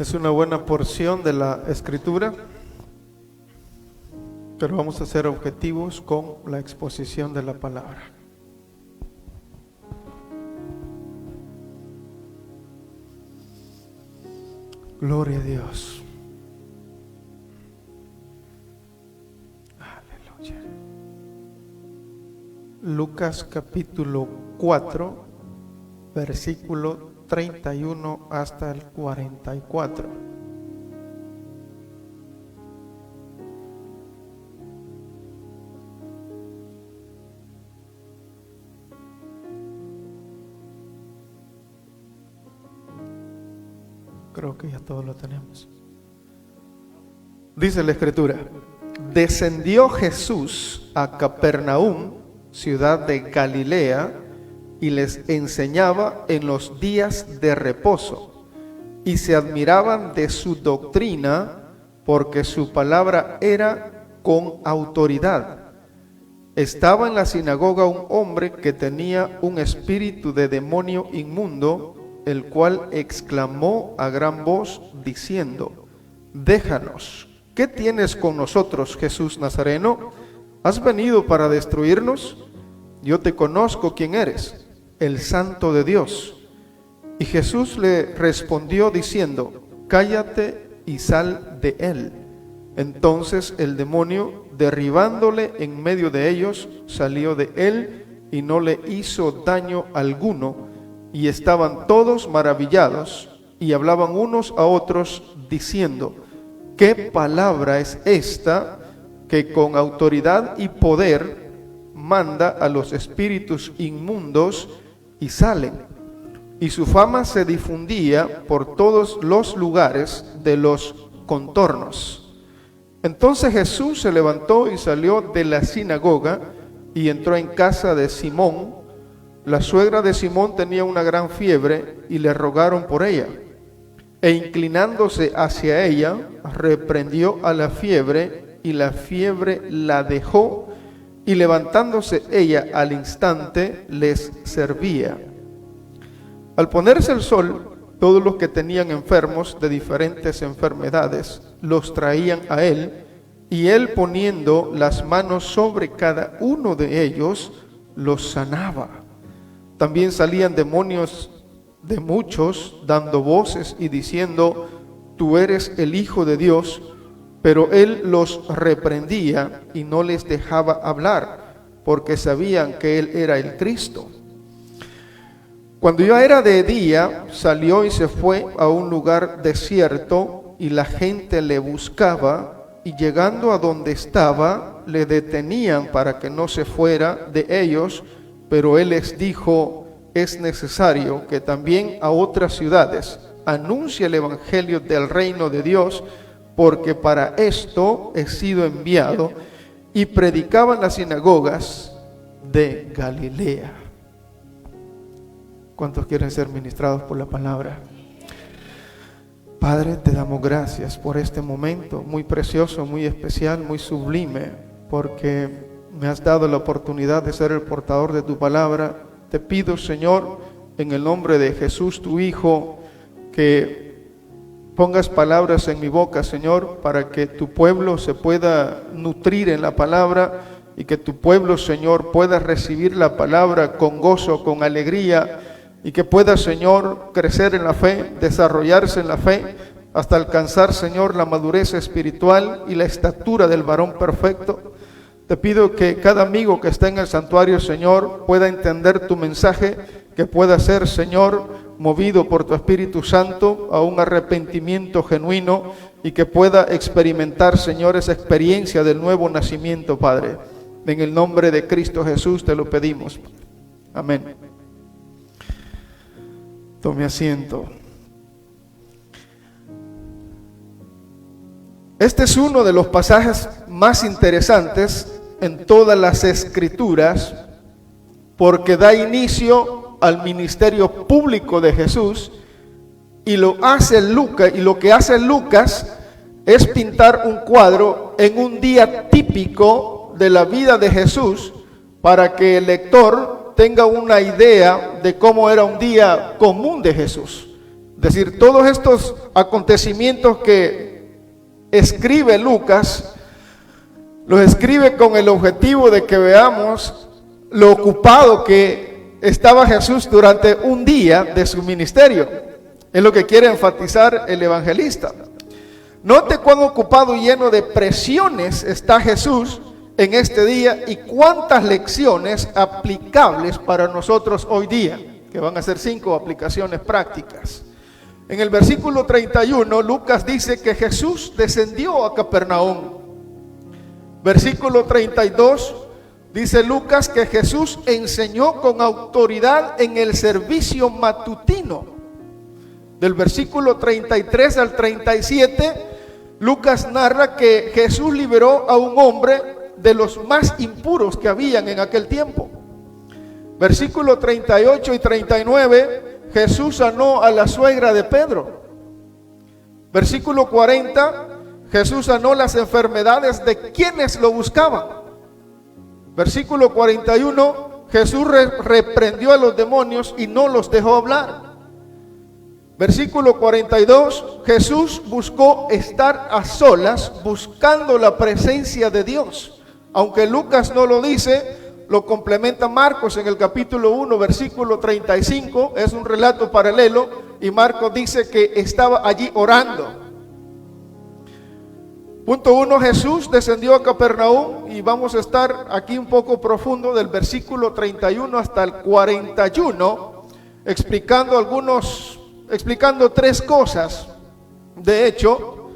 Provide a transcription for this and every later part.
Es una buena porción de la Escritura, pero vamos a ser objetivos con la exposición de la palabra. Gloria a Dios. Aleluya. Lucas capítulo 4, versículo 31 hasta el 44. Creo que ya todos lo tenemos. Dice la Escritura: descendió Jesús a Capernaum, ciudad de Galilea, y les enseñaba en los días de reposo, y se admiraban de su doctrina, porque su palabra era con autoridad. Estaba en la sinagoga un hombre que tenía un espíritu de demonio inmundo, el cual exclamó a gran voz diciendo: déjanos, ¿qué tienes con nosotros, Jesús Nazareno? ¿Has venido para destruirnos? Yo te conozco quién eres, el Santo de Dios. Y Jesús le respondió diciendo: cállate y sal de él. Entonces el demonio, derribándole en medio de ellos, salió de él y no le hizo daño alguno. Y estaban todos maravillados y hablaban unos a otros diciendo: ¿qué palabra es esta que con autoridad y poder manda a los espíritus inmundos y salen? Y su fama se difundía por todos los lugares de los contornos. Entonces Jesús se levantó y salió de la sinagoga y entró en casa de Simón. La suegra de Simón tenía una gran fiebre y le rogaron por ella. E inclinándose hacia ella, reprendió a la fiebre, y la fiebre la dejó, y levantándose ella al instante les servía. Al ponerse el sol, todos los que tenían enfermos de diferentes enfermedades los traían a él, y él, poniendo las manos sobre cada uno de ellos, los sanaba. También salían demonios de muchos, dando voces y diciendo: tú eres el Hijo de Dios. Pero él los reprendía y no les dejaba hablar, porque sabían que él era el Cristo. Cuando ya era de día, salió y se fue a un lugar desierto, y la gente le buscaba, y llegando a donde estaba, le detenían para que no se fuera de ellos. Pero él les dijo: es necesario que también a otras ciudades anuncie el evangelio del reino de Dios, porque para esto he sido enviado. Y predicaba en las sinagogas de Galilea. ¿Cuántos quieren ser ministrados por la palabra? Padre, te damos gracias por este momento muy precioso, muy especial, muy sublime, porque me has dado la oportunidad de ser el portador de tu palabra. Te pido, Señor, en el nombre de Jesús, tu Hijo, que pongas palabras en mi boca, Señor, para que tu pueblo se pueda nutrir en la palabra, y que tu pueblo, Señor, pueda recibir la palabra con gozo, con alegría, y que pueda, Señor, crecer en la fe, desarrollarse en la fe, hasta alcanzar, Señor, la madurez espiritual y la estatura del varón perfecto. Te pido que cada amigo que está en el santuario, Señor, pueda entender tu mensaje, que pueda ser, Señor, movido por tu Espíritu Santo a un arrepentimiento genuino, y que pueda experimentar, Señor, esa experiencia del nuevo nacimiento, Padre. En el nombre de Cristo Jesús te lo pedimos. Amén. Tome asiento. Este es uno de los pasajes más interesantes en todas las Escrituras, porque da inicio al ministerio público de Jesús, y lo que hace Lucas es pintar un cuadro en un día típico de la vida de Jesús, para que el lector tenga una idea de cómo era un día común de Jesús. Es decir, todos estos acontecimientos que escribe Lucas, los escribe con el objetivo de que veamos lo ocupado que estaba Jesús durante un día de su ministerio. Es lo que quiere enfatizar el evangelista. Note cuán ocupado y lleno de presiones está Jesús en este día y cuántas lecciones aplicables para nosotros hoy día, que van a ser 5 aplicaciones prácticas. En el versículo 31, Lucas dice que Jesús descendió a Capernaum. Versículo 32, dice Lucas que Jesús enseñó con autoridad en el servicio matutino. Del versículo 33 al 37, Lucas narra que Jesús liberó a un hombre de los más impuros que habían en aquel tiempo. Versículo 38 y 39, Jesús sanó a la suegra de Pedro. Versículo 40, Jesús sanó las enfermedades de quienes lo buscaban. Versículo 41, Jesús reprendió a los demonios y no los dejó hablar. Versículo 42, Jesús buscó estar a solas buscando la presencia de Dios. Aunque Lucas no lo dice, lo complementa Marcos en el capítulo 1, versículo 35, es un relato paralelo, y Marcos dice que estaba allí orando. Punto 1, Jesús descendió a Capernaum, y vamos a estar aquí un poco profundo del versículo 31 hasta el 41, explicando 3 cosas. De hecho,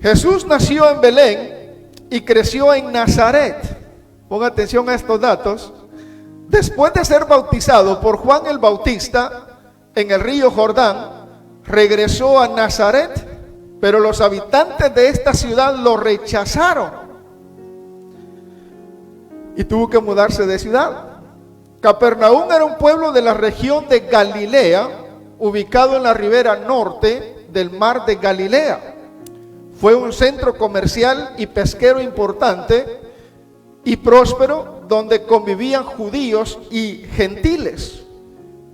Jesús nació en Belén y creció en Nazaret. Ponga atención a estos datos. Después de ser bautizado por Juan el Bautista en el río Jordán, regresó a Nazaret, pero los habitantes de esta ciudad lo rechazaron y tuvo que mudarse de ciudad. Capernaum era un pueblo de la región de Galilea, ubicado en la ribera norte del mar de Galilea. Fue un centro comercial y pesquero importante y próspero, donde convivían judíos y gentiles.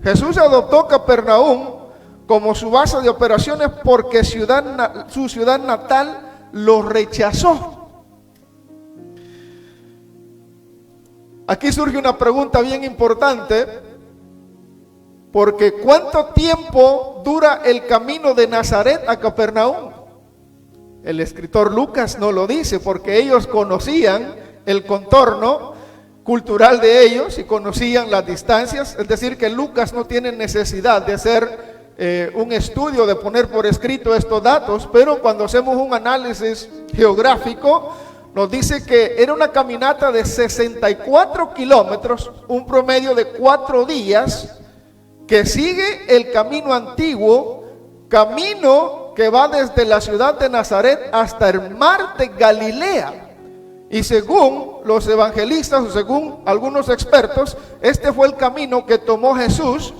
Jesús adoptó Capernaum como su base de operaciones porque su ciudad natal lo rechazó. Aquí surge una pregunta bien importante, porque ¿cuánto tiempo dura el camino de Nazaret a Capernaum? El escritor Lucas no lo dice, porque ellos conocían el contorno cultural de ellos y conocían las distancias. Es decir, que Lucas no tiene necesidad de hacer un estudio, de poner por escrito estos datos, pero cuando hacemos un análisis geográfico, nos dice que era una caminata de 64 kilómetros, un promedio de 4 días, que sigue el camino antiguo, camino que va desde la ciudad de Nazaret hasta el mar de Galilea. Y según los evangelistas, o según algunos expertos, este fue el camino que tomó Jesús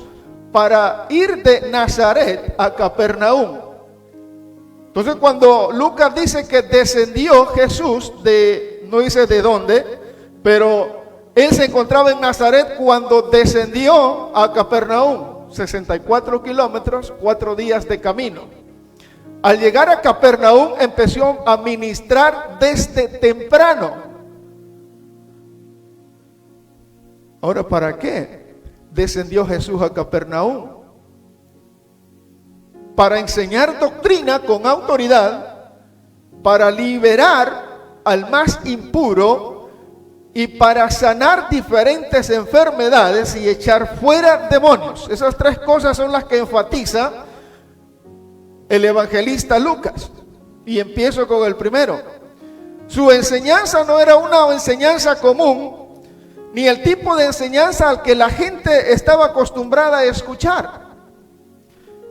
para ir de Nazaret a Capernaum. Entonces, cuando Lucas dice que descendió Jesús no dice de dónde, pero él se encontraba en Nazaret cuando descendió a Capernaum, 64 kilómetros, 4 días de camino. Al llegar a Capernaum empezó a ministrar desde temprano. Ahora, ¿para qué descendió Jesús a Capernaum? Para enseñar doctrina con autoridad, para liberar al más impuro y para sanar diferentes enfermedades y echar fuera demonios. Esas 3 cosas son las que enfatiza el evangelista Lucas. Y empiezo con el primero. Su enseñanza no era una enseñanza común, ni el tipo de enseñanza al que la gente estaba acostumbrada a escuchar.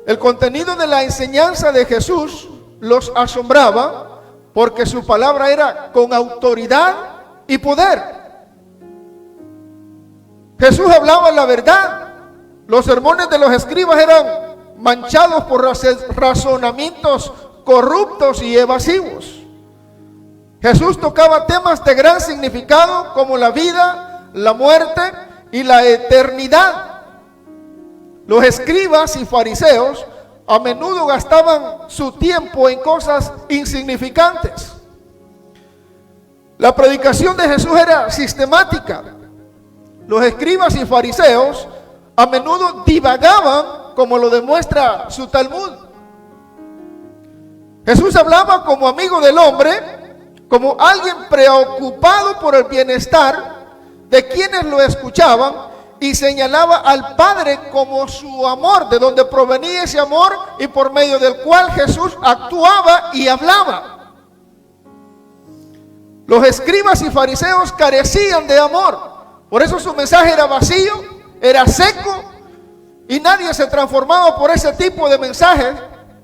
El contenido de la enseñanza de Jesús los asombraba porque su palabra era con autoridad y poder. Jesús hablaba la verdad. Los sermones de los escribas eran manchados por razonamientos corruptos y evasivos. Jesús tocaba temas de gran significado como la vida, la muerte y la eternidad. Los escribas y fariseos a menudo gastaban su tiempo en cosas insignificantes. La predicación de Jesús era sistemática. Los escribas y fariseos a menudo divagaban, como lo demuestra su Talmud. Jesús hablaba como amigo del hombre, como alguien preocupado por el bienestar de quienes lo escuchaban, y señalaba al Padre como su amor, de donde provenía ese amor y por medio del cual Jesús actuaba y hablaba. Los escribas y fariseos carecían de amor, por eso su mensaje era vacío, era seco, y nadie se transformaba por ese tipo de mensajes.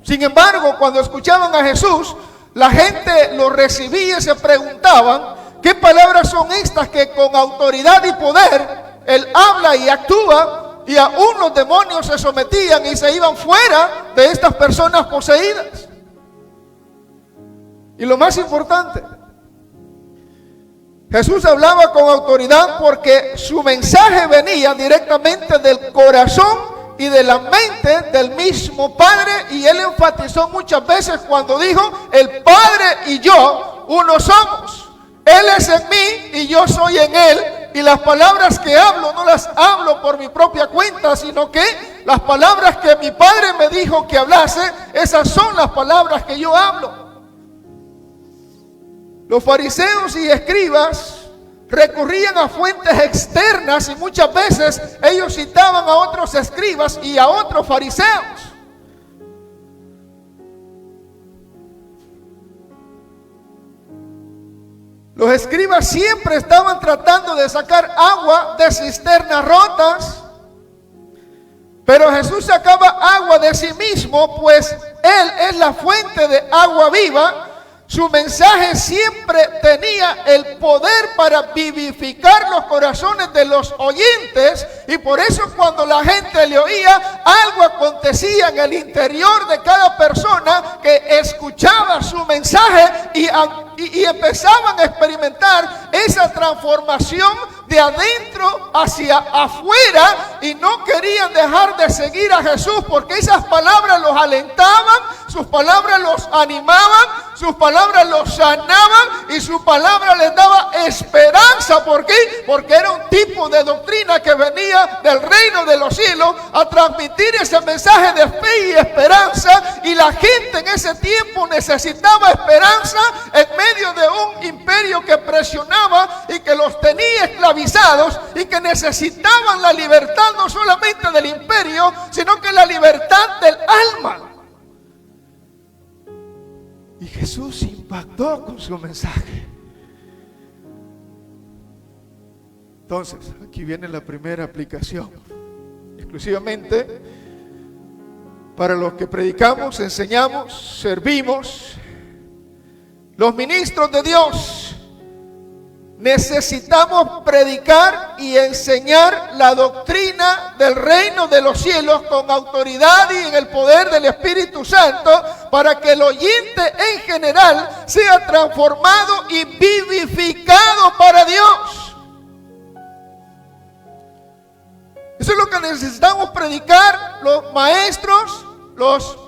Sin embargo, cuando escuchaban a Jesús, la gente lo recibía y se preguntaban: ¿qué palabras son estas que con autoridad y poder Él habla y actúa? Y aún los demonios se sometían y se iban fuera de estas personas poseídas. Y lo más importante, Jesús hablaba con autoridad porque su mensaje venía directamente del corazón y de la mente del mismo Padre. Y Él enfatizó muchas veces cuando dijo: el Padre y yo uno somos. Él es en mí y yo soy en Él. Y las palabras que hablo no las hablo por mi propia cuenta, sino que las palabras que mi Padre me dijo que hablase, esas son las palabras que yo hablo. Los fariseos y escribas recurrían a fuentes externas y muchas veces ellos citaban a otros escribas y a otros fariseos. Los escribas siempre estaban tratando de sacar agua de cisternas rotas, pero Jesús sacaba agua de sí mismo, pues Él es la fuente de agua viva. Su mensaje siempre tenía el poder para vivificar los corazones de los oyentes, y por eso cuando la gente le oía, algo acontecía en el interior de cada persona que escuchaba su mensaje y empezaban a experimentar esa transformación de adentro hacia afuera, y no querían dejar de seguir a Jesús porque esas palabras los alentaban, sus palabras los animaban, sus palabras los sanaban y su palabra les daba esperanza. ¿Por qué? Porque era un tipo de doctrina que venía del reino de los cielos a transmitir ese mensaje de fe y esperanza, y la gente en ese tiempo necesitaba esperanza en medio de un imperio que presionaba y que los tenía esclavizados, y que necesitaban la libertad no solamente del imperio, sino que la libertad del alma. Y Jesús impactó con su mensaje. Entonces, aquí viene la primera aplicación, exclusivamente para los que predicamos, enseñamos, servimos, los ministros de Dios. Necesitamos predicar y enseñar la doctrina del reino de los cielos con autoridad y en el poder del Espíritu Santo, para que el oyente en general sea transformado y vivificado para Dios. Eso es lo que necesitamos predicar los maestros, los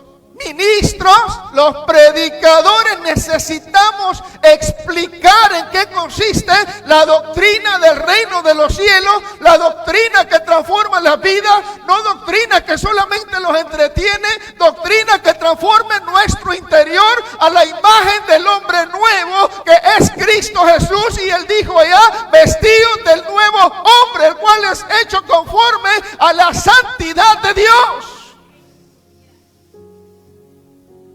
ministros, los predicadores. Necesitamos explicar en qué consiste la doctrina del reino de los cielos, la doctrina que transforma la vida, no doctrina que solamente los entretiene, doctrina que transforme nuestro interior a la imagen del hombre nuevo que es Cristo Jesús. Y Él dijo allá: vestidos del nuevo hombre, el cual es hecho conforme a la santidad de Dios.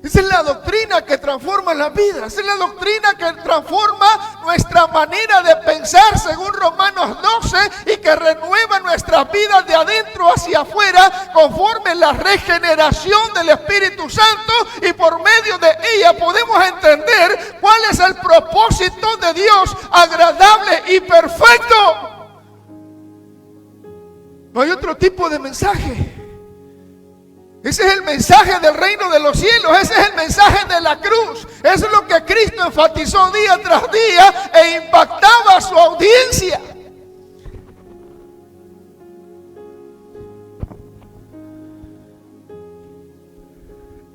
Esa es la doctrina que transforma la vida. Esa es la doctrina que transforma nuestra manera de pensar, según Romanos 12, y que renueva nuestras vidas de adentro hacia afuera, conforme la regeneración del Espíritu Santo, y por medio de ella podemos entender cuál es el propósito de Dios agradable y perfecto. No hay otro tipo de mensaje. Ese es el mensaje del reino de los cielos. Ese es el mensaje de la cruz. Eso es lo que Cristo enfatizó día tras día e impactaba a su audiencia.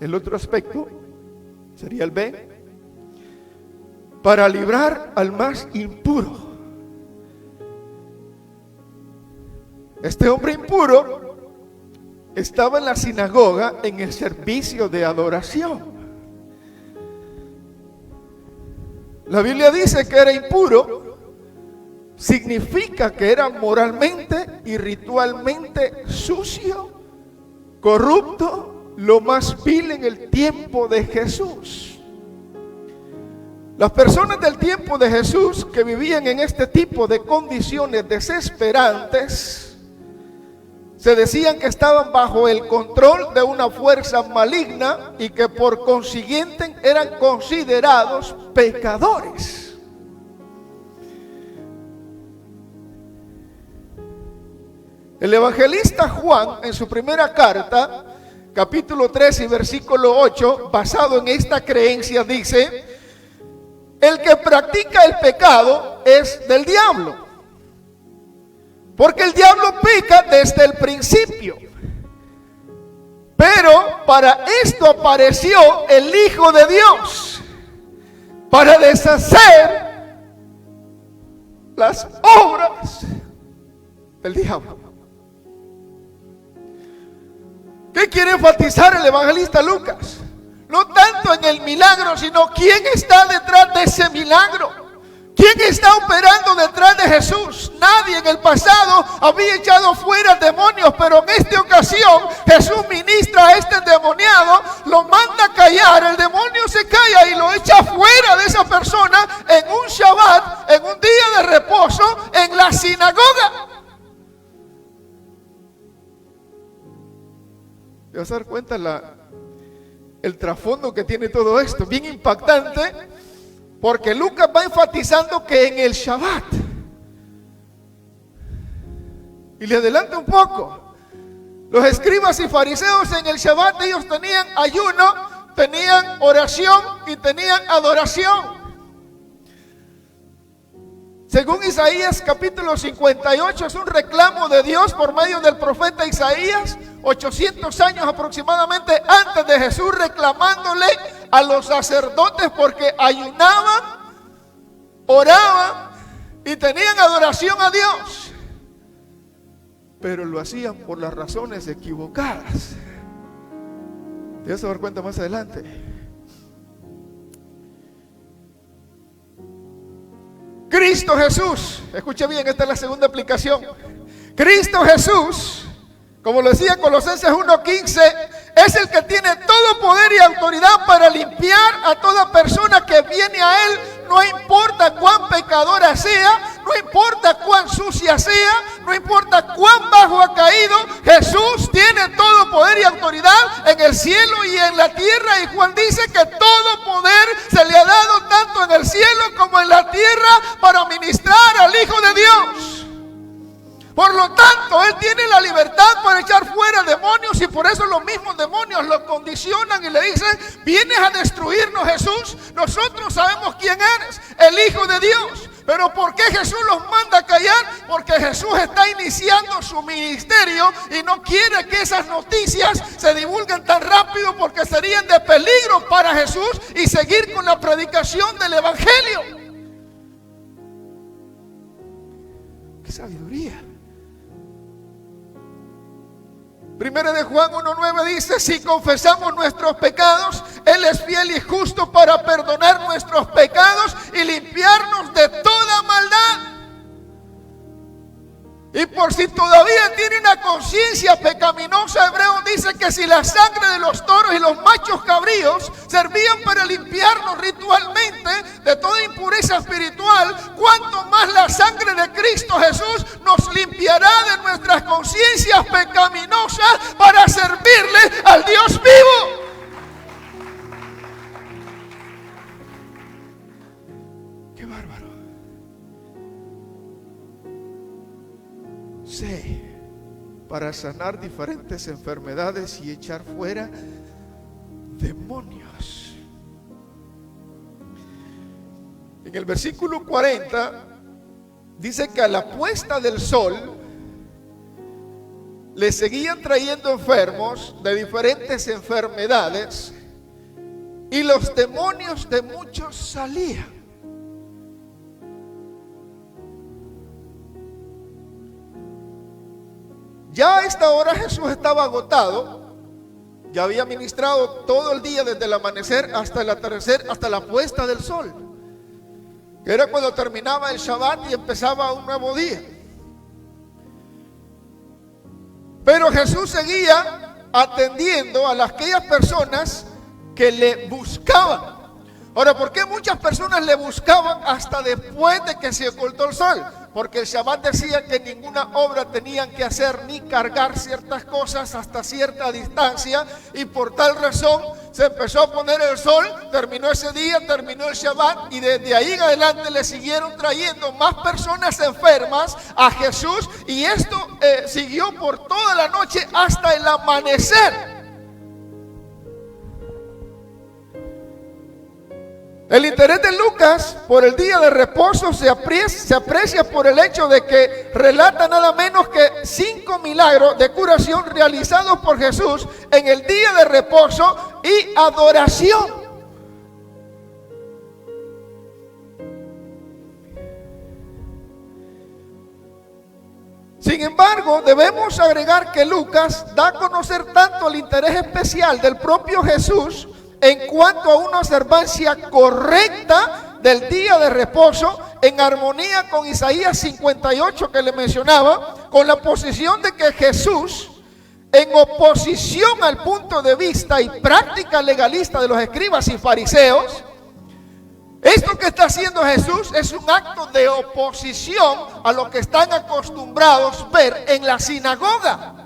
el otro aspecto sería el B, para librar al más impuro. Este hombre impuro estaba en la sinagoga en el servicio de adoración. La Biblia dice que era impuro, significa que era moralmente y ritualmente sucio, corrupto, lo más vil en el tiempo de Jesús. Las personas del tiempo de Jesús que vivían en este tipo de condiciones desesperantes, se decían que estaban bajo el control de una fuerza maligna y que por consiguiente eran considerados pecadores. El evangelista Juan, en su primera carta, capítulo 3 y versículo 8, basado en esta creencia, dice: el que practica el pecado es del diablo, porque el diablo peca desde el principio. Pero para esto apareció el Hijo de Dios, para deshacer las obras del diablo. ¿Qué quiere enfatizar el evangelista Lucas? No tanto en el milagro, sino quién está detrás de ese milagro. ¿Quién está operando detrás de Jesús? Nadie en el pasado había echado fuera demonios, pero en esta ocasión Jesús ministra a este endemoniado, lo manda a callar, el demonio se calla y lo echa fuera de esa persona en un Shabbat, en un día de reposo, en la sinagoga. ¿Te vas a dar cuenta el trasfondo que tiene todo esto? Bien impactante, porque Lucas va enfatizando que en el Shabbat, y le adelanto un poco, los escribas y fariseos en el Shabbat ellos tenían ayuno, tenían oración y tenían adoración. Según Isaías capítulo 58, es un reclamo de Dios por medio del profeta Isaías, 800 años aproximadamente antes de Jesús, reclamándole a los sacerdotes porque ayunaban, oraban y tenían adoración a Dios, pero lo hacían por las razones equivocadas. Te vas a dar cuenta más adelante. Cristo Jesús, escuche bien, esta es la segunda aplicación. Cristo Jesús, como lo decía Colosenses 1:15, es el que tiene todo poder y autoridad para limpiar a toda persona que viene a Él, no importa cuán pecadora sea, no importa cuán sucia sea, no importa cuán bajo ha caído. Jesús tiene todo poder y autoridad en el cielo y en la tierra, y Juan dice que todo poder se le ha dado tanto en el cielo como en la tierra para ministrar al Hijo de Dios. Por lo tanto, Él tiene la libertad para echar fuera demonios, y por eso los mismos demonios lo condicionan y le dicen: vienes a destruirnos, Jesús, nosotros sabemos quién eres, el Hijo de Dios. Pero ¿por qué Jesús los manda a callar? Porque Jesús está iniciando su ministerio y no quiere que esas noticias se divulguen tan rápido, porque serían de peligro para Jesús y seguir con la predicación del Evangelio. ¡Qué sabiduría! Primera de Juan 1:9 dice: si confesamos nuestros pecados, Él es fiel y justo para perdonar nuestros pecados y limpiarnos de toda maldad. Y por si todavía tiene una conciencia pecaminosa, Hebreos dice que si la sangre de los toros y los machos cabríos servían para limpiarnos ritualmente de toda impureza espiritual, cuánto más la sangre de Cristo Jesús nos limpiará de nuestras conciencias pecaminosas para servirle al Dios vivo. ¡Qué bárbaro! Sí, para sanar diferentes enfermedades y echar fuera demonios. En el versículo 40 dice que a la puesta del sol le seguían trayendo enfermos de diferentes enfermedades, y los demonios de muchos salían. Ya a esta hora Jesús estaba agotado. Ya había ministrado todo el día, desde el amanecer hasta el atardecer, hasta la puesta del sol, que era cuando terminaba el Shabbat y empezaba un nuevo día. Pero Jesús seguía atendiendo a aquellas personas que le buscaban. Ahora, ¿por qué muchas personas le buscaban hasta después de que se ocultó el sol? Porque el Shabbat decía que ninguna obra tenían que hacer ni cargar ciertas cosas hasta cierta distancia, y por tal razón se empezó a poner el sol, terminó ese día, terminó el Shabbat, y desde ahí en adelante le siguieron trayendo más personas enfermas a Jesús, y esto siguió por toda la noche hasta el amanecer. El interés de Lucas por el día de reposo se aprecia por el hecho de que relata nada menos que 5 milagros de curación realizados por Jesús en el día de reposo y adoración. Sin embargo, debemos agregar que Lucas da a conocer tanto el interés especial del propio Jesús en cuanto a una observancia correcta del día de reposo, en armonía con Isaías 58 que le mencionaba, con la posición de que Jesús, en oposición al punto de vista y práctica legalista de los escribas y fariseos, esto que está haciendo Jesús es un acto de oposición a lo que están acostumbrados a ver en la sinagoga.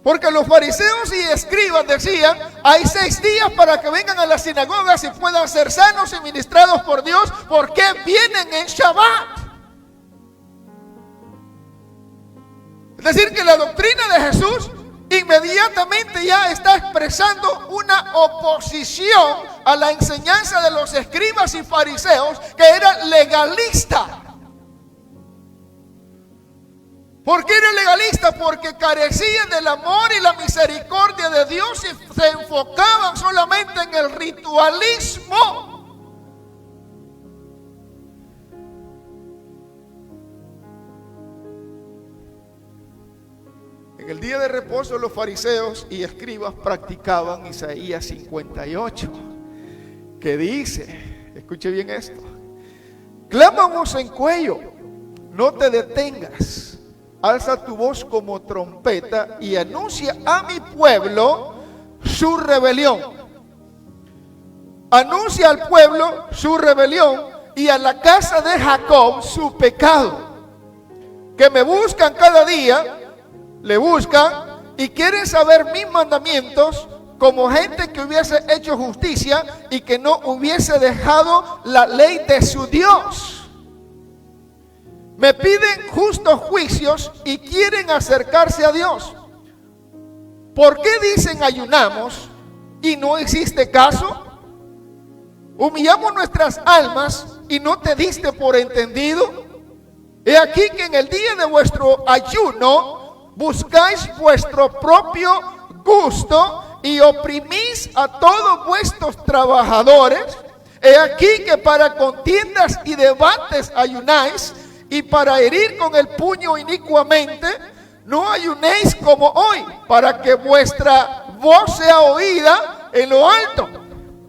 Porque los fariseos y escribas decían: hay 6 días para que vengan a las sinagogas y puedan ser sanos y ministrados por Dios. ¿Por qué vienen en Shabbat? Es decir, que la doctrina de Jesús inmediatamente ya está expresando una oposición a la enseñanza de los escribas y fariseos, que era legalista. ¿Por qué era legalista? Porque carecían del amor y la misericordia de Dios y se enfocaban solamente en el ritualismo. En el día de reposo los fariseos y escribas practicaban Isaías 58, que dice, escuche bien esto: clama voz en cuello, no te detengas. Alza tu voz como trompeta y anuncia a mi pueblo su rebelión. Anuncia al pueblo su rebelión y a la casa de Jacob su pecado. Que me buscan cada día, le buscan y quieren saber mis mandamientos, como gente que hubiese hecho justicia y que no hubiese dejado la ley de su Dios. Me piden justos juicios y quieren acercarse a Dios. ¿Por qué dicen ayunamos y no existe caso? Humillamos nuestras almas y no te diste por entendido. He aquí que en el día de vuestro ayuno buscáis vuestro propio gusto y oprimís a todos vuestros trabajadores. He aquí que para contiendas y debates ayunáis, y para herir con el puño inicuamente. No ayunéis como hoy, para que vuestra voz sea oída en lo alto.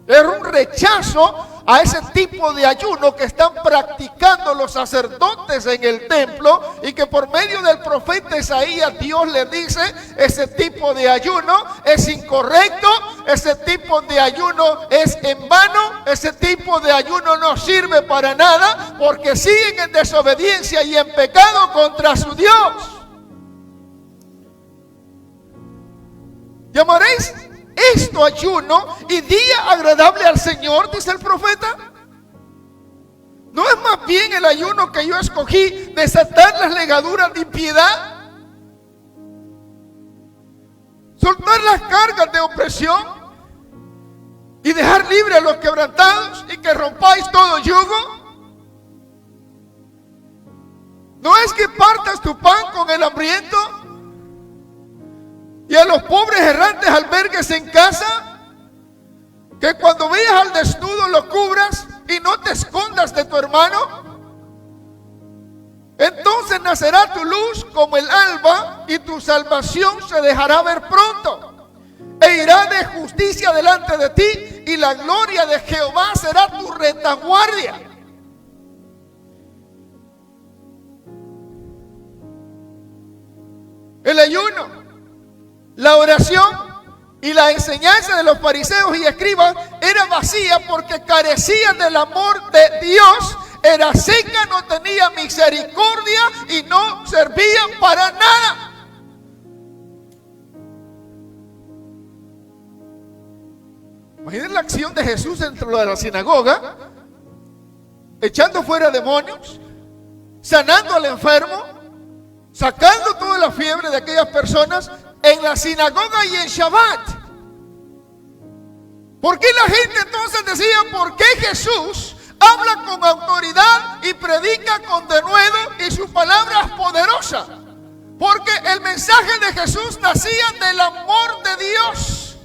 Era un rechazo a ese tipo de ayuno que están practicando los sacerdotes en el templo, y que por medio del profeta Isaías Dios le dice: ese tipo de ayuno es incorrecto, ese tipo de ayuno es en vano, ese tipo de ayuno no sirve para nada, porque siguen en desobediencia y en pecado contra su Dios. ¿Llamaréis esto ayuno y día agradable al Señor?, dice el profeta. ¿No es más bien el ayuno que yo escogí, desatar las legaduras de impiedad, soltar las cargas de opresión y dejar libre a los quebrantados, y que rompáis todo yugo? ¿No es que partas tu pan con el hambriento y a los los pobres errantes albergues en casa, que cuando veas al desnudo lo cubras y no te escondas de tu hermano. Entonces nacerá tu luz como el alba y tu salvación se dejará ver pronto. E irá de justicia delante de ti y la gloria de Jehová será tu retaguardia. El ayuno, la oración y la enseñanza de los fariseos y escribas era vacía porque carecían del amor de Dios. Era seca, no tenía misericordia y no servía para nada. Imaginen la acción de Jesús dentro de la sinagoga, echando fuera demonios, sanando al enfermo, sacando toda la fiebre de aquellas personas en la sinagoga y en Shabbat. ¿Por qué la gente entonces decía, por qué Jesús habla con autoridad y predica con denuedo y su palabra es poderosa? Porque el mensaje de Jesús nacía del amor de Dios,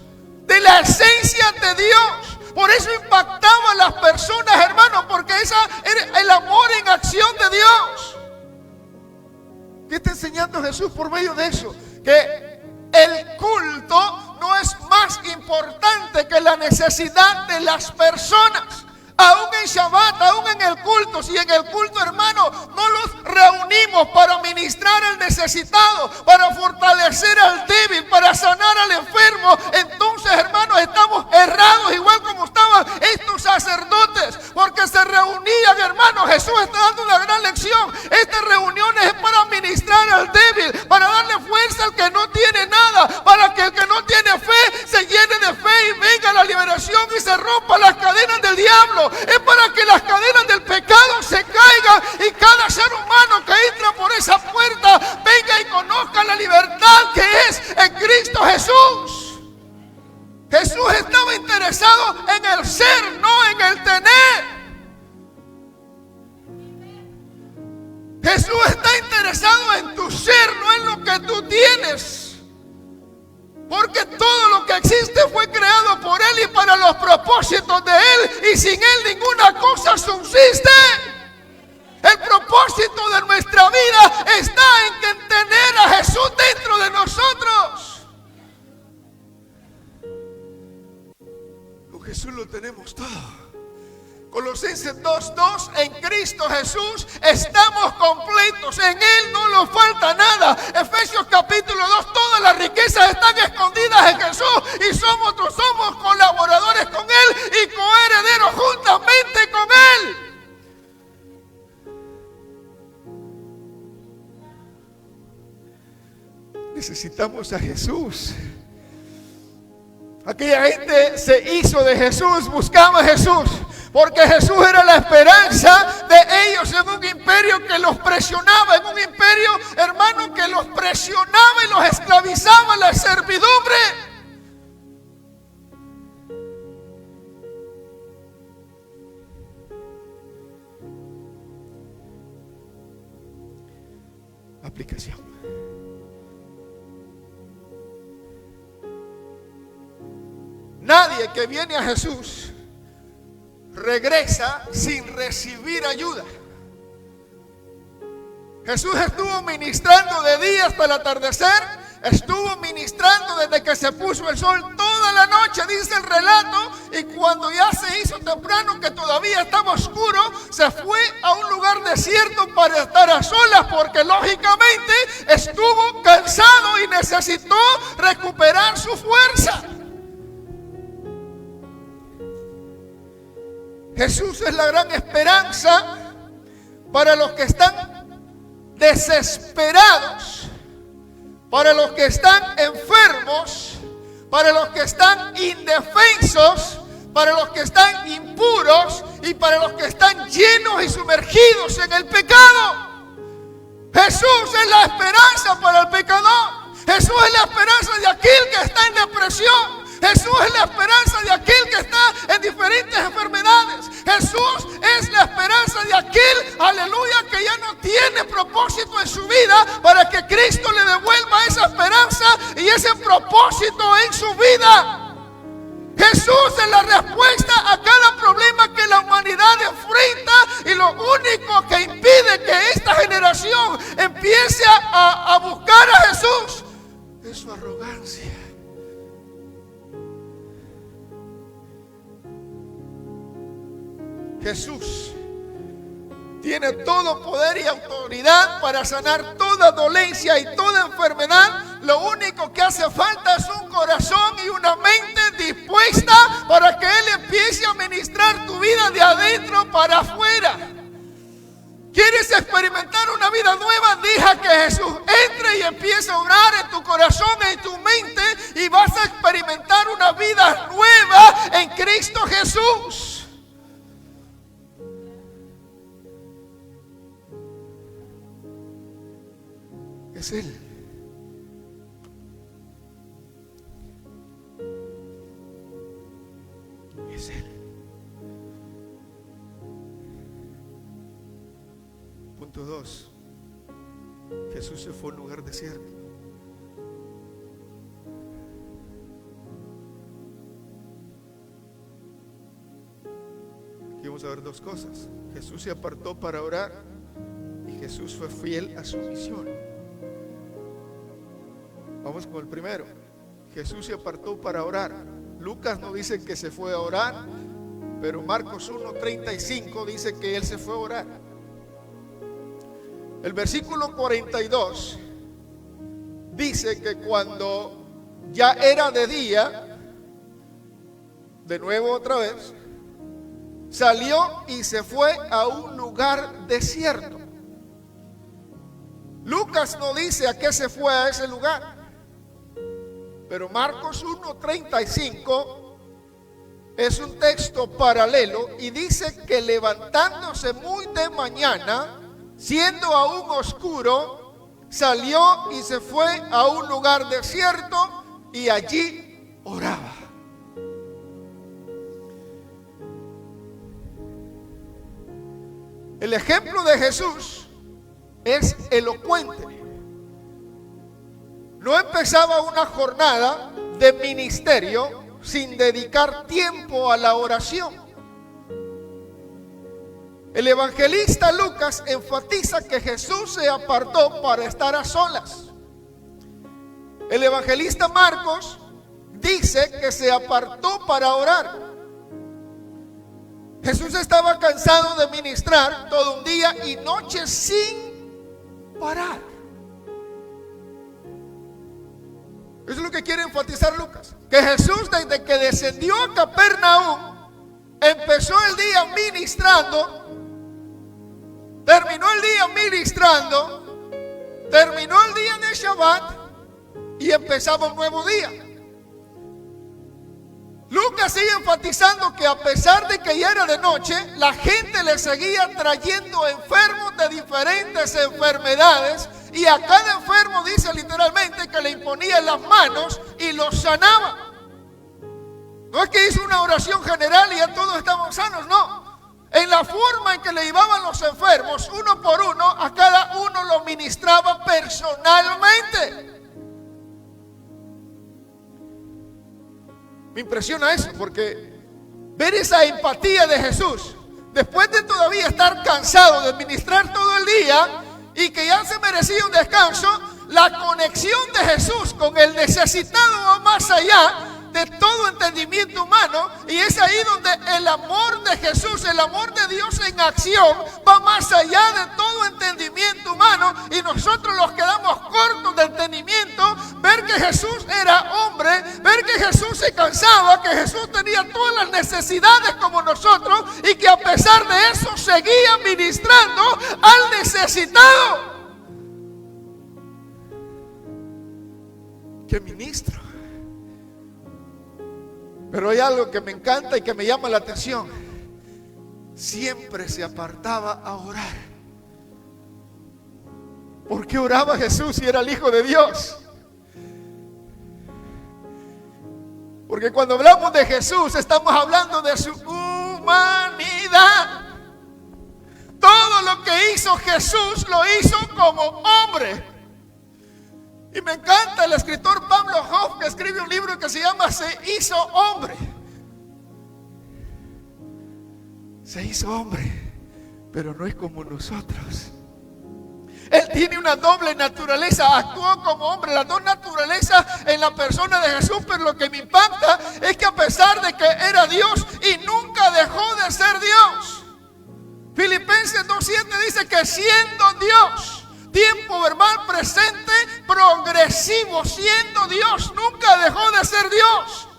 de la esencia de Dios. Por eso impactaba a las personas, hermanos, porque ese era el amor en acción de Dios. ¿Qué está enseñando Jesús por medio de eso? Que el culto no es más importante que la necesidad de las personas. Aún en Shabbat, aún en el culto, si en el culto, hermano, no los reunimos para ministrar al necesitado, para fortalecer al débil, para sanar al enfermo, entonces, hermanos, estamos errados, igual como estaban estos sacerdotes, porque se reunían, hermanos. Jesús está dando una gran lección. Estas reuniones es para ministrar al débil, para darle fuerza al que no tiene nada, para que el que no tiene fe se llene de fe y venga la liberación y se rompa las cadenas del diablo. Es para que las cadenas del pecado se caigan y cada ser humano que entra por esa puerta venga y conozca la libertad que es en Cristo Jesús. Jesús estaba interesado en el ser, no en el tener. Jesús está interesado en tu ser, no en lo que tú tienes. Porque todo lo que existe fue creado por Él y para los propósitos de Él. Y sin Él ninguna cosa subsiste. El propósito de nuestra vida está en tener a Jesús dentro de nosotros. Con Jesús lo tenemos todo. Colosenses 2:2, en Cristo Jesús estamos completos, en Él no nos falta nada. Efesios capítulo 2, todas las riquezas están escondidas en Jesús y somos colaboradores con Él y coherederos juntamente con Él. Necesitamos a Jesús. Aquella gente se hizo de Jesús, buscaba a Jesús, porque Jesús era la esperanza de ellos en un imperio que los presionaba, en un imperio, hermano, que los presionaba y los esclavizaba en la servidumbre. Aplicación. Nadie que viene a Jesús regresa sin recibir ayuda. Jesús estuvo ministrando de día hasta el atardecer, estuvo ministrando desde que se puso el sol toda la noche, dice el relato, y cuando ya se hizo temprano, que todavía estaba oscuro, se fue a un lugar desierto para estar a solas, porque lógicamente estuvo cansado y necesitó recuperar su fuerza. Jesús es la gran esperanza para los que están desesperados, para los que están enfermos, para los que están indefensos, para los que están impuros y para los que están llenos y sumergidos en el pecado. Jesús es la esperanza para el pecador. Jesús es la esperanza de aquel que está en depresión. Jesús es la esperanza de aquel que está en diferentes enfermedades. Jesús es la esperanza de aquel, aleluya, que ya no tiene propósito en su vida, para que Cristo le devuelva esa esperanza y ese propósito su vida. Jesús es la respuesta a cada problema que la humanidad enfrenta, y lo único que impide que esta generación empiece a buscar a Jesús es su arrogancia. Jesús tiene todo poder y autoridad para sanar toda dolencia y toda enfermedad. Lo único que hace falta es un corazón y una mente dispuesta para que Él empiece a ministrar tu vida de adentro para afuera. ¿Quieres experimentar una vida nueva? Deja que Jesús entre y empiece a orar en tu corazón y en tu mente, y vas a experimentar una vida nueva en Cristo Jesús. Es Él. Es Él. Punto 2. Jesús se fue a un lugar desierto. Aquí vamos a ver dos cosas. Jesús se apartó para orar y Jesús fue fiel a su misión. Vamos con el primero. Jesús se apartó para orar. Lucas no dice que se fue a orar, pero Marcos 1:35 dice que Él se fue a orar. El versículo 42 dice que cuando ya era de día, de nuevo otra vez, salió y se fue a un lugar desierto. Lucas no dice a qué se fue a ese lugar, pero Marcos 1:35 es un texto paralelo y dice que levantándose muy de mañana, siendo aún oscuro, salió y se fue a un lugar desierto y allí oraba. El ejemplo de Jesús es elocuente. No empezaba una jornada de ministerio sin dedicar tiempo a la oración. El evangelista Lucas enfatiza que Jesús se apartó para estar a solas. El evangelista Marcos dice que se apartó para orar. Jesús estaba cansado de ministrar todo un día y noche sin parar. Eso es lo que quiere enfatizar Lucas, que Jesús, desde que descendió a Capernaum, empezó el día ministrando, terminó el día ministrando, terminó el día de Shabbat y empezaba un nuevo día. Lucas sigue enfatizando que a pesar de que ya era de noche, la gente le seguía trayendo enfermos de diferentes enfermedades, y a cada enfermo dice literalmente que le imponía las manos y los sanaba. No es que hizo una oración general y ya todos estaban sanos, no. En la forma en que le llevaban los enfermos, uno por uno, a cada uno lo ministraba personalmente. Me impresiona eso, porque ver esa empatía de Jesús, después de todavía estar cansado de ministrar todo el día y que ya se merecía un descanso, la conexión de Jesús con el necesitado va más allá de todo entendimiento humano, y es ahí donde el amor de Jesús, el amor de Dios en acción, va más allá de todo entendimiento humano, y nosotros nos quedamos cortos de entendimiento. Ver que Jesús era hombre, ver que Jesús se cansaba, que Jesús tenía todas las necesidades como nosotros, y que a pesar de eso seguía ministrando al necesitado. ¿Qué ministro? Pero hay algo que me encanta y que me llama la atención. Siempre se apartaba a orar. ¿Por qué oraba Jesús si era el Hijo de Dios? Porque cuando hablamos de Jesús estamos hablando de su humanidad. Todo lo que hizo Jesús lo hizo como hombre. Y me encanta el escritor Pablo Hoff, que escribe un libro que se llama Se hizo hombre. Se hizo hombre, pero no es como nosotros. Él tiene una doble naturaleza, actuó como hombre, las dos naturalezas en la persona de Jesús. Pero lo que me impacta es que a pesar de que era Dios y nunca dejó de ser Dios. Filipenses 2:7 dice que siendo Dios, tiempo verbal presente, progresivo, siendo Dios, nunca dejó de ser Dios.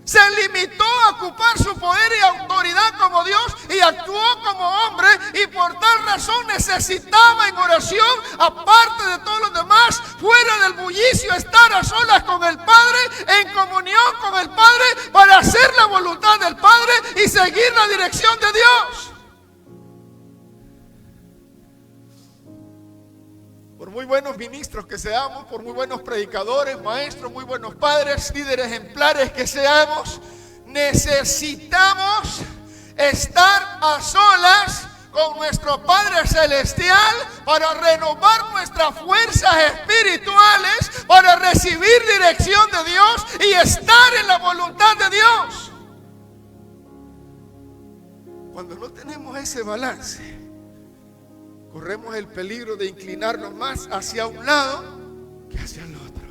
Se limitó a ocupar su poder y autoridad como Dios y actuó como hombre, y por tal razón necesitaba en oración, aparte de todos los demás, fuera del bullicio, estar a solas con el Padre, en comunión con el Padre, para hacer la voluntad del Padre y seguir la dirección de Dios. Por muy buenos ministros que seamos, por muy buenos predicadores, maestros, muy buenos padres, líderes ejemplares que seamos, necesitamos estar a solas con nuestro Padre Celestial para renovar nuestras fuerzas espirituales, para recibir dirección de Dios y estar en la voluntad de Dios. Cuando no tenemos ese balance, corremos el peligro de inclinarnos más hacia un lado que hacia el otro.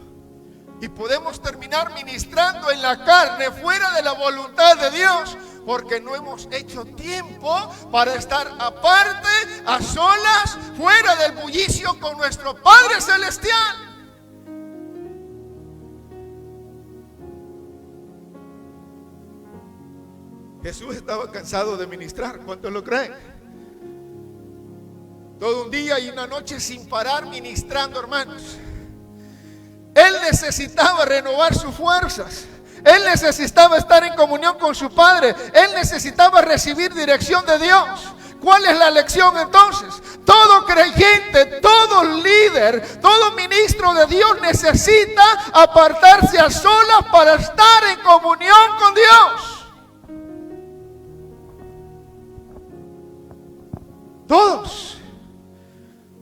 Y podemos terminar ministrando en la carne, fuera de la voluntad de Dios, porque no hemos hecho tiempo para estar aparte, a solas, fuera del bullicio con nuestro Padre Celestial. Jesús estaba cansado de ministrar, ¿cuántos lo creen? Todo un día y una noche sin parar ministrando, hermanos. Él necesitaba renovar sus fuerzas. Él necesitaba estar en comunión con su Padre. Él necesitaba recibir dirección de Dios. ¿Cuál es la lección entonces? Todo creyente, todo líder, todo ministro de Dios necesita apartarse a solas para estar en comunión con Dios. Todos.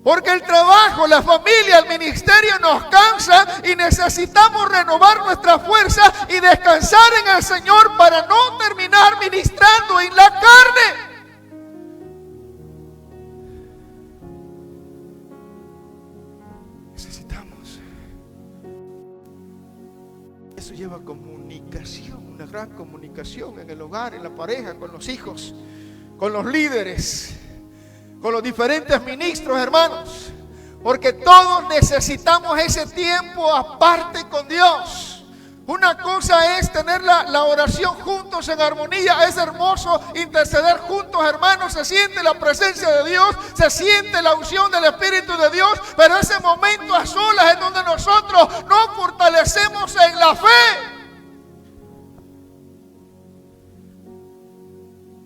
Porque el trabajo, la familia, el ministerio nos cansa y necesitamos renovar nuestra fuerza y descansar en el Señor para no terminar ministrando en la carne. Necesitamos. Eso lleva comunicación, una gran comunicación en el hogar, en la pareja, con los hijos, con los líderes, con los diferentes ministros, hermanos, porque todos necesitamos ese tiempo aparte con Dios. Una cosa es tener la oración juntos en armonía. Es hermoso interceder juntos, hermanos. Se siente la presencia de Dios, se siente la unción del Espíritu de Dios, pero ese momento a solas es donde nosotros nos fortalecemos en la fe.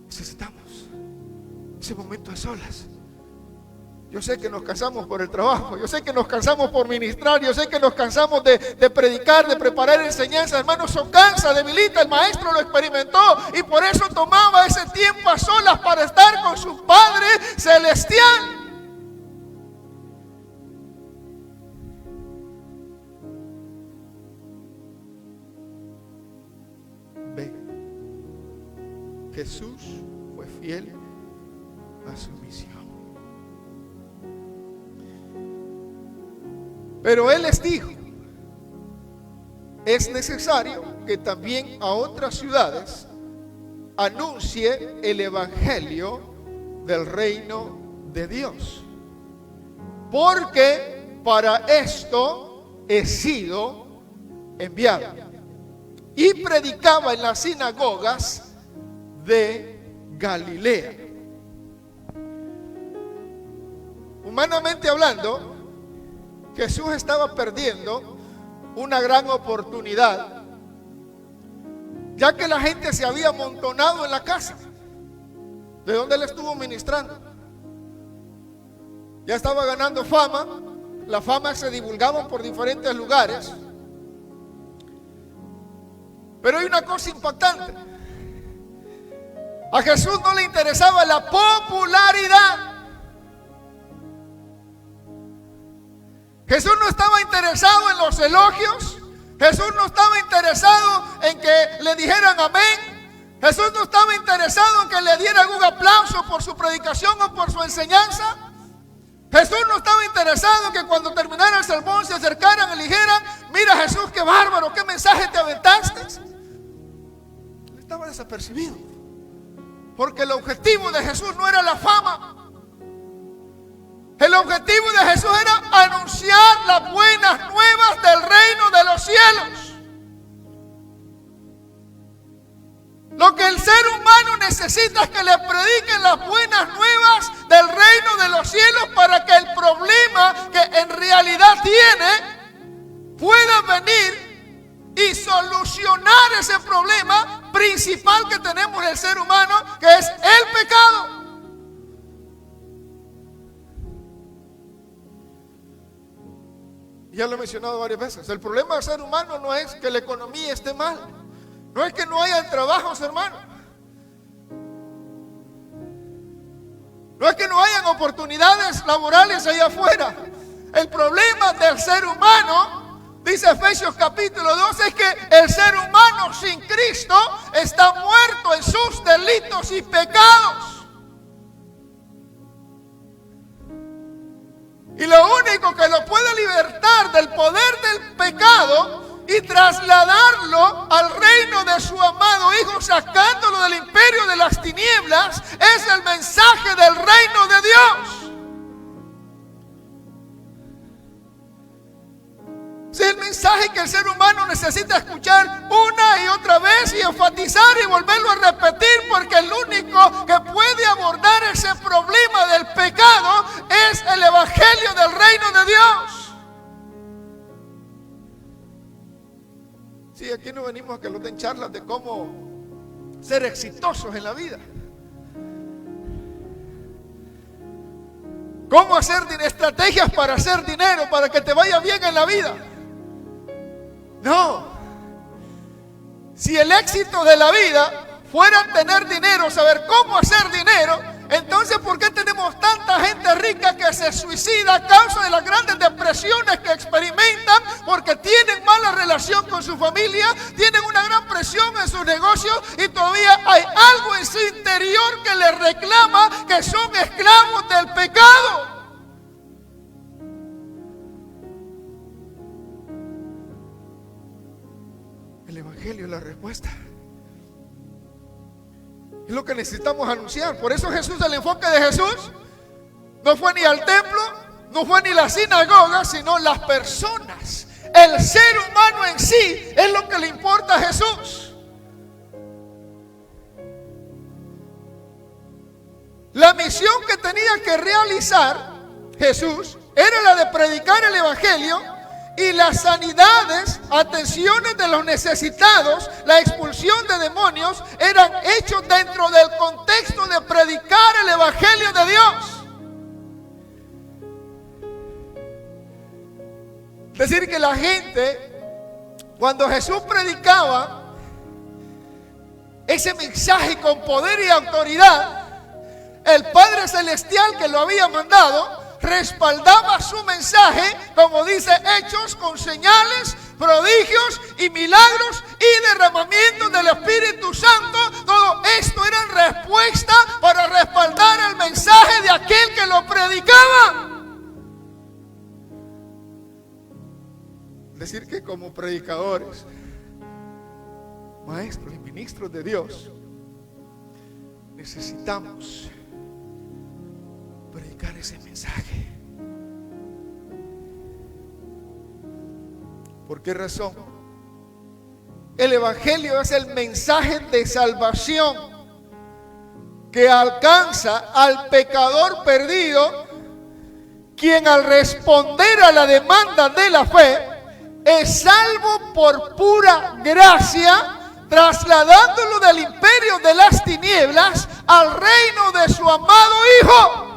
Necesitamos ese momento a solas. Yo sé que nos cansamos por el trabajo, yo sé que nos cansamos por ministrar, yo sé que nos cansamos de predicar, de preparar enseñanza. Hermanos, eso cansa, debilita. El maestro lo experimentó y por eso tomaba ese tiempo a solas para estar con su Padre Celestial. Ve, Jesús fue fiel a su misión. Pero Él les dijo, es necesario que también a otras ciudades anuncie el evangelio del reino de Dios, porque para esto he sido enviado. Y predicaba en las sinagogas de Galilea. Humanamente hablando, Jesús estaba perdiendo una gran oportunidad, ya que la gente se había amontonado en la casa de donde Él estuvo ministrando. Ya estaba ganando fama, la fama se divulgaba por diferentes lugares. Pero hay una cosa impactante: a Jesús no le interesaba la popularidad. Jesús no estaba interesado en los elogios. Jesús no estaba interesado en que le dijeran amén. Jesús no estaba interesado en que le dieran un aplauso por su predicación o por su enseñanza. Jesús no estaba interesado en que cuando terminara el sermón se acercaran y le dijeran: mira, Jesús, qué bárbaro, qué mensaje te aventaste. Él estaba desapercibido, porque el objetivo de Jesús no era la fama. El objetivo de Jesús era anunciar las buenas nuevas del reino de los cielos. Lo que el ser humano necesita es que le prediquen las buenas nuevas del reino de los cielos, para que el problema que en realidad tiene pueda venir y solucionar ese problema principal que tenemos el ser humano, que es el pecado. Ya lo he mencionado varias veces. El problema del ser humano no es que la economía esté mal, no es que no haya trabajos, hermano, no es que no hayan oportunidades laborales allá afuera. El problema del ser humano, dice Efesios capítulo 2, es que el ser humano sin Cristo está muerto en sus delitos y pecados. Y lo único que lo puede libertar del poder del pecado y trasladarlo al reino de su amado Hijo, sacándolo del imperio de las tinieblas, es el mensaje del reino de Dios. Es el mensaje que el ser humano necesita escuchar una y otra vez y enfatizar y volverlo a repetir, porque el único que puede abordar ese problema del pecado es el evangelio del reino de Dios. Sí, aquí no venimos a que nos den charlas de cómo ser exitosos en la vida, cómo hacer estrategias para hacer dinero, para que te vaya bien en la vida. No. Si el éxito de la vida fuera tener dinero, saber cómo hacer dinero, entonces ¿por qué tenemos tanta gente rica que se suicida a causa de las grandes depresiones que experimentan? Porque tienen mala relación con su familia, tienen una gran presión en sus negocios y todavía hay algo en su interior que les reclama que son esclavos del pecado. El evangelio es la respuesta. Es lo que necesitamos anunciar. Por eso Jesús, el enfoque de Jesús no fue ni al templo, no fue ni la sinagoga, sino las personas. El ser humano en sí es lo que le importa a Jesús. La misión que tenía que realizar Jesús era la de predicar el evangelio. Y las sanidades, atenciones de los necesitados, la expulsión de demonios, eran hechos dentro del contexto de predicar el evangelio de Dios. Es decir, que la gente, cuando Jesús predicaba ese mensaje con poder y autoridad, el Padre Celestial que lo había mandado respaldaba su mensaje, como dice Hechos, con señales, prodigios y milagros y derramamientos del Espíritu Santo. Todo esto era respuesta para respaldar el mensaje de aquel que lo predicaba. Es decir, que como predicadores, maestros y ministros de Dios, necesitamos predicar ese mensaje. ¿Por qué razón? El evangelio es el mensaje de salvación que alcanza al pecador perdido, quien al responder a la demanda de la fe es salvo por pura gracia, trasladándolo del imperio de las tinieblas al reino de su amado Hijo.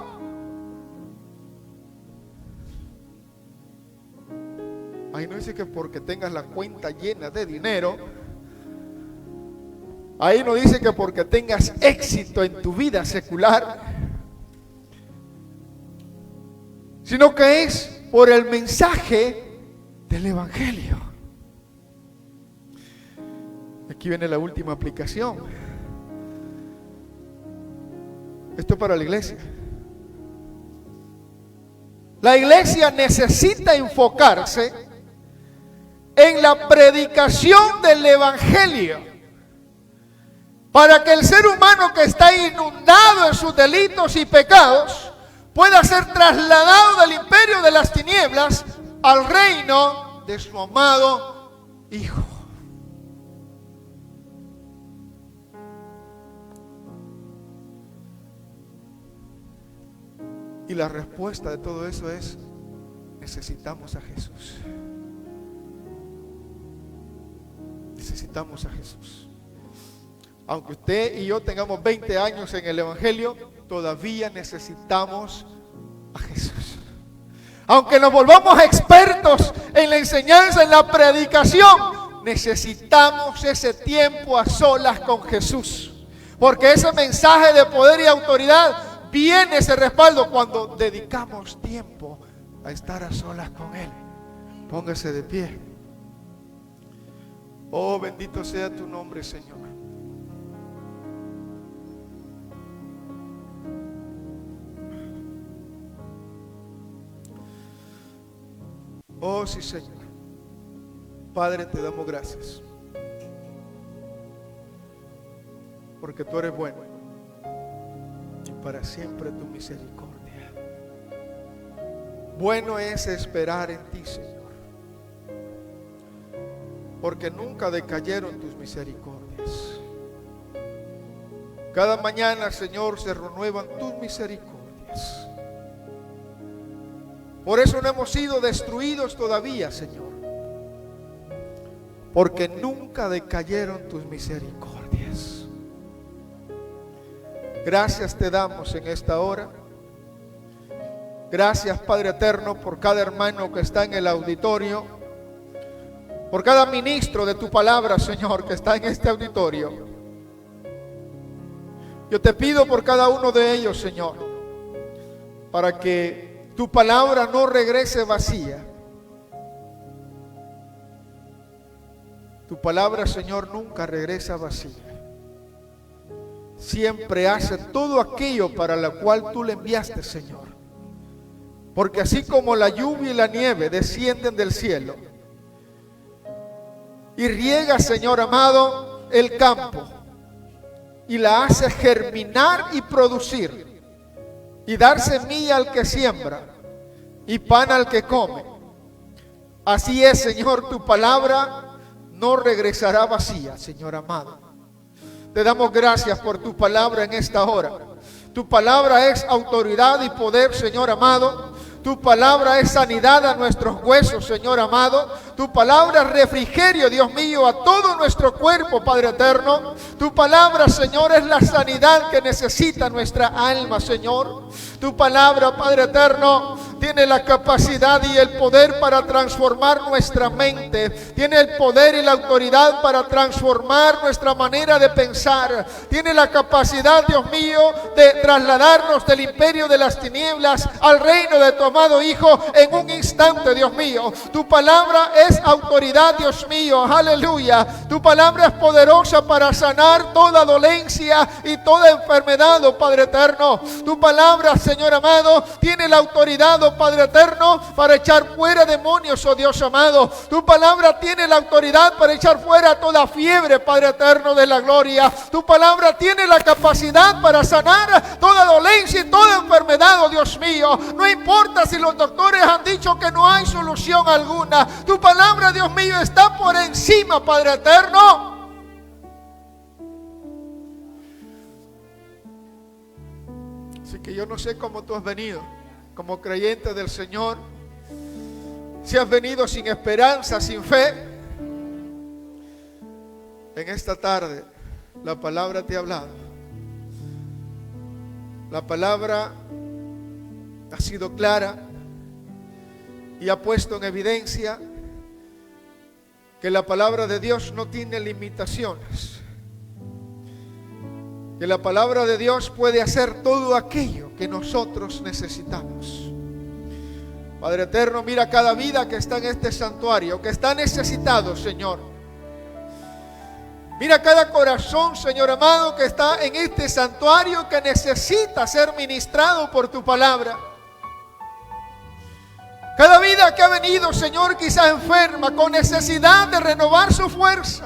Ahí no dice que porque tengas la cuenta llena de dinero. Ahí no dice que porque tengas éxito en tu vida secular. Sino que es por el mensaje del Evangelio. Aquí viene la última aplicación. Esto es para la iglesia. La iglesia necesita enfocarse en la predicación del Evangelio para que el ser humano que está inundado en sus delitos y pecados pueda ser trasladado del imperio de las tinieblas al reino de su amado Hijo. Y la respuesta de todo eso es: necesitamos a Jesús. Necesitamos a Jesús. Aunque usted y yo tengamos 20 años en el Evangelio, todavía necesitamos a Jesús. Aunque nos volvamos expertos en la enseñanza, en la predicación, necesitamos ese tiempo a solas con Jesús. Porque ese mensaje de poder y autoridad viene, ese respaldo, cuando dedicamos tiempo a estar a solas con Él. Póngase de pie. Oh, bendito sea tu nombre, Señor. Oh, sí, Señor. Padre, te damos gracias, porque tú eres bueno y para siempre tu misericordia. Bueno es esperar en ti, Señor, porque nunca decayeron tus misericordias. Cada mañana, Señor, se renuevan tus misericordias. Por eso no hemos sido destruidos todavía, Señor, porque nunca decayeron tus misericordias. Gracias te damos en esta hora. Gracias, Padre eterno, por cada hermano que está en el auditorio, por cada ministro de tu palabra, Señor, que está en este auditorio. Yo te pido por cada uno de ellos, Señor, para que tu palabra no regrese vacía. Tu palabra, Señor, nunca regresa vacía. Siempre hace todo aquello para lo cual tú le enviaste, Señor. Porque así como la lluvia y la nieve descienden del cielo y riega, Señor amado, el campo y la hace germinar y producir y dar semilla al que siembra y pan al que come, así es, Señor, tu palabra no regresará vacía, Señor amado. Te damos gracias por tu palabra en esta hora. Tu palabra es autoridad y poder, Señor amado. Tu palabra es sanidad a nuestros huesos, Señor amado. Tu palabra es refrigerio, Dios mío, a todo nuestro cuerpo, Padre eterno. Tu palabra, Señor, es la sanidad que necesita nuestra alma, Señor. Tu palabra, Padre eterno, tiene la capacidad y el poder para transformar nuestra mente. Tiene el poder y la autoridad para transformar nuestra manera de pensar. Tiene la capacidad, Dios mío, de trasladarnos del imperio de las tinieblas al reino de tu amado Hijo en un instante, Dios mío. Tu palabra es autoridad, Dios mío, aleluya. Tu palabra es poderosa para sanar toda dolencia y toda enfermedad, oh Padre eterno. Tu palabra, Señor amado, tiene la autoridad, oh Padre eterno, para echar fuera demonios, oh Dios amado. Tu palabra tiene la autoridad para echar fuera toda fiebre, Padre eterno de la gloria. Tu palabra tiene la capacidad para sanar toda dolencia y toda enfermedad, oh Dios mío. No importa si los doctores han dicho que no hay solución alguna. Tu palabra, Dios mío, está por encima, Padre eterno. Así que yo no sé cómo tú has venido como creyente del Señor. Si has venido sin esperanza, sin fe, en esta tarde la palabra te ha hablado. La palabra ha sido clara y ha puesto en evidencia que la palabra de Dios no tiene limitaciones, que la palabra de Dios puede hacer todo aquello que nosotros necesitamos. Padre eterno, mira cada vida que está en este santuario, que está necesitado, Señor. Mira cada corazón, Señor amado, que está en este santuario, que necesita ser ministrado por tu palabra. Cada vida que ha venido, Señor, quizás enferma, con necesidad de renovar su fuerza.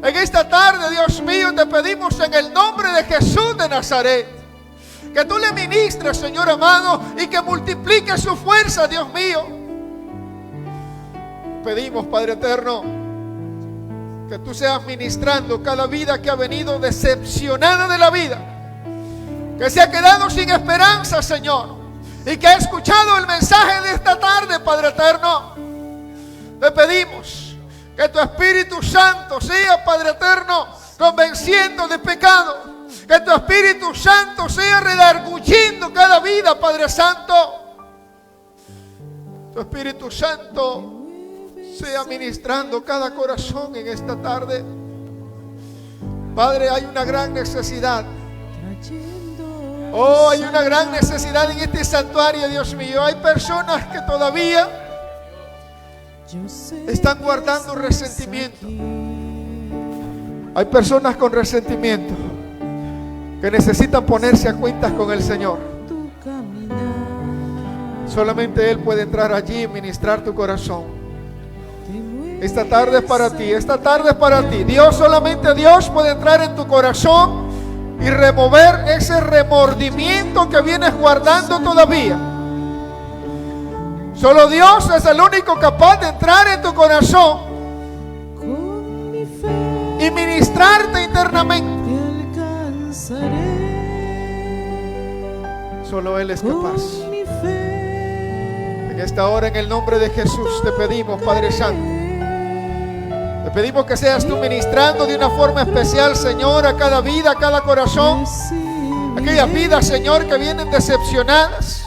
En esta tarde, Dios mío, te pedimos en el nombre de Jesús de Nazaret, que tú le ministres, Señor amado, y que multiplique su fuerza, Dios mío. Pedimos, Padre eterno, que tú seas ministrando cada vida que ha venido decepcionada de la vida, que se ha quedado sin esperanza, Señor, y que ha escuchado el mensaje de esta tarde, Padre eterno. Te pedimos que tu Espíritu Santo sea, Padre eterno, convenciendo de pecado. Que tu Espíritu Santo sea redarguyendo cada vida, Padre Santo. Tu Espíritu Santo sea ministrando cada corazón en esta tarde. Padre, hay una gran necesidad. Oh, hay una gran necesidad en este santuario, Dios mío. Hay personas que todavía están guardando resentimiento. Hay personas con resentimiento que necesitan ponerse a cuentas con el Señor. Solamente Él puede entrar allí y ministrar tu corazón. Esta tarde es para ti, esta tarde es para ti. Dios, solamente Dios puede entrar en tu corazón y remover ese remordimiento que vienes guardando todavía. Solo Dios es el único capaz de entrar en tu corazón y ministrarte internamente. Solo Él es capaz. En esta hora, en el nombre de Jesús, te pedimos, Padre Santo, te pedimos que seas tú ministrando de una forma especial, Señor, a cada vida, a cada corazón. Aquellas vidas, Señor, que vienen decepcionadas,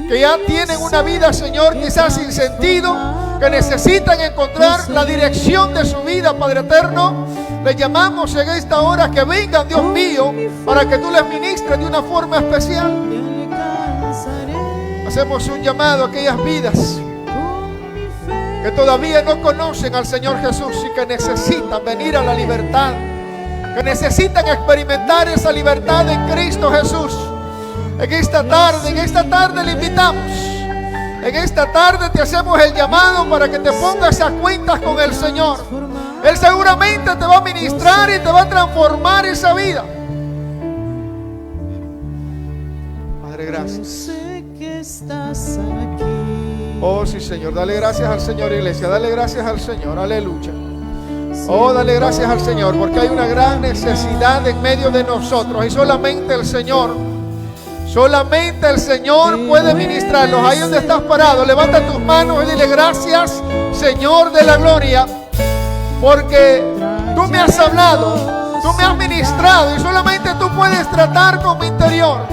que ya tienen una vida, Señor, quizás sin sentido, que necesitan encontrar la dirección de su vida, Padre eterno. Les llamamos en esta hora que vengan, Dios mío, para que tú les ministres de una forma especial. Hacemos un llamado a aquellas vidas que todavía no conocen al Señor Jesús y que necesitan venir a la libertad, que necesitan experimentar esa libertad en Cristo Jesús. En esta tarde le invitamos. En esta tarde te hacemos el llamado para que te pongas a cuentas con el Señor. Él seguramente te va a ministrar y te va a transformar esa vida. Padre, gracias. Oh, sí, Señor. Dale gracias al Señor, iglesia. Dale gracias al Señor. Aleluya. Oh, dale gracias al Señor, porque hay una gran necesidad en medio de nosotros. Y solamente el Señor puede ministrarlos. Ahí donde estás parado, levanta tus manos y dile: gracias, Señor de la gloria, porque tú me has hablado, tú me has ministrado, y solamente tú puedes tratar con mi interior.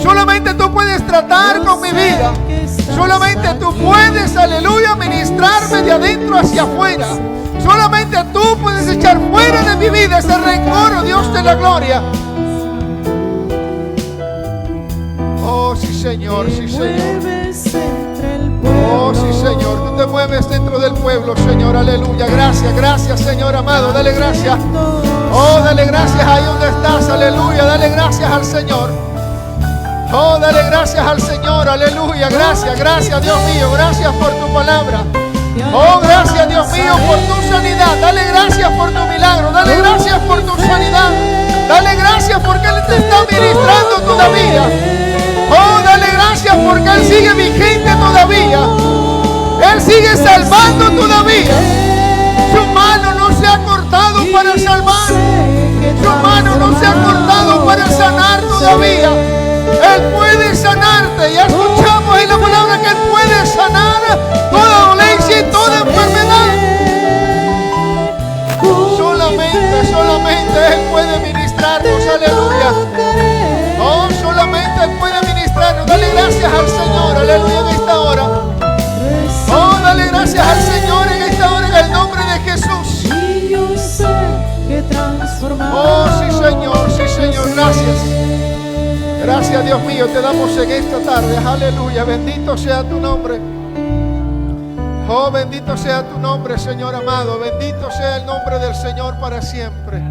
Solamente tú puedes tratar con mi vida. Solamente tú puedes, aleluya, ministrarme de adentro hacia afuera. Solamente tú puedes echar fuera de mi vida ese rencor, oh Dios de la gloria. Oh, sí, Señor, sí, Señor. Oh, sí, Señor, tú te mueves dentro del pueblo, Señor, aleluya. Gracias, gracias, Señor amado, dale gracias. Oh, dale gracias ahí donde estás, aleluya. Dale gracias al Señor. Oh, dale gracias al Señor, aleluya. Gracias, gracias, Dios mío, gracias por tu palabra. Oh, gracias, Dios mío, por tu sanidad. Dale gracias por tu milagro. Dale gracias por tu sanidad. Dale gracias porque Él te está ministrando todavía. Oh, dale gracias porque Él sigue vigente todavía. Él sigue salvando todavía. Su mano no se ha cortado para salvar. Su mano no se ha cortado para sanar todavía. Él puede sanarte. Ya escuchamos en la palabra que Él puede sanar toda dolencia y toda enfermedad. Solamente Él puede ministrarnos, aleluya. Oh, solamente Él puede ministrarnos. Dale gracias al Señor, aleluya, en esta hora. Oh, dale gracias al Señor en esta hora, en el nombre de Jesús. Oh, sí, Señor, gracias. Gracias, Gracias, Dios mío, te damos en esta tarde. Aleluya, bendito sea tu nombre. Oh, bendito sea tu nombre, Señor amado. Bendito sea el nombre del Señor para siempre.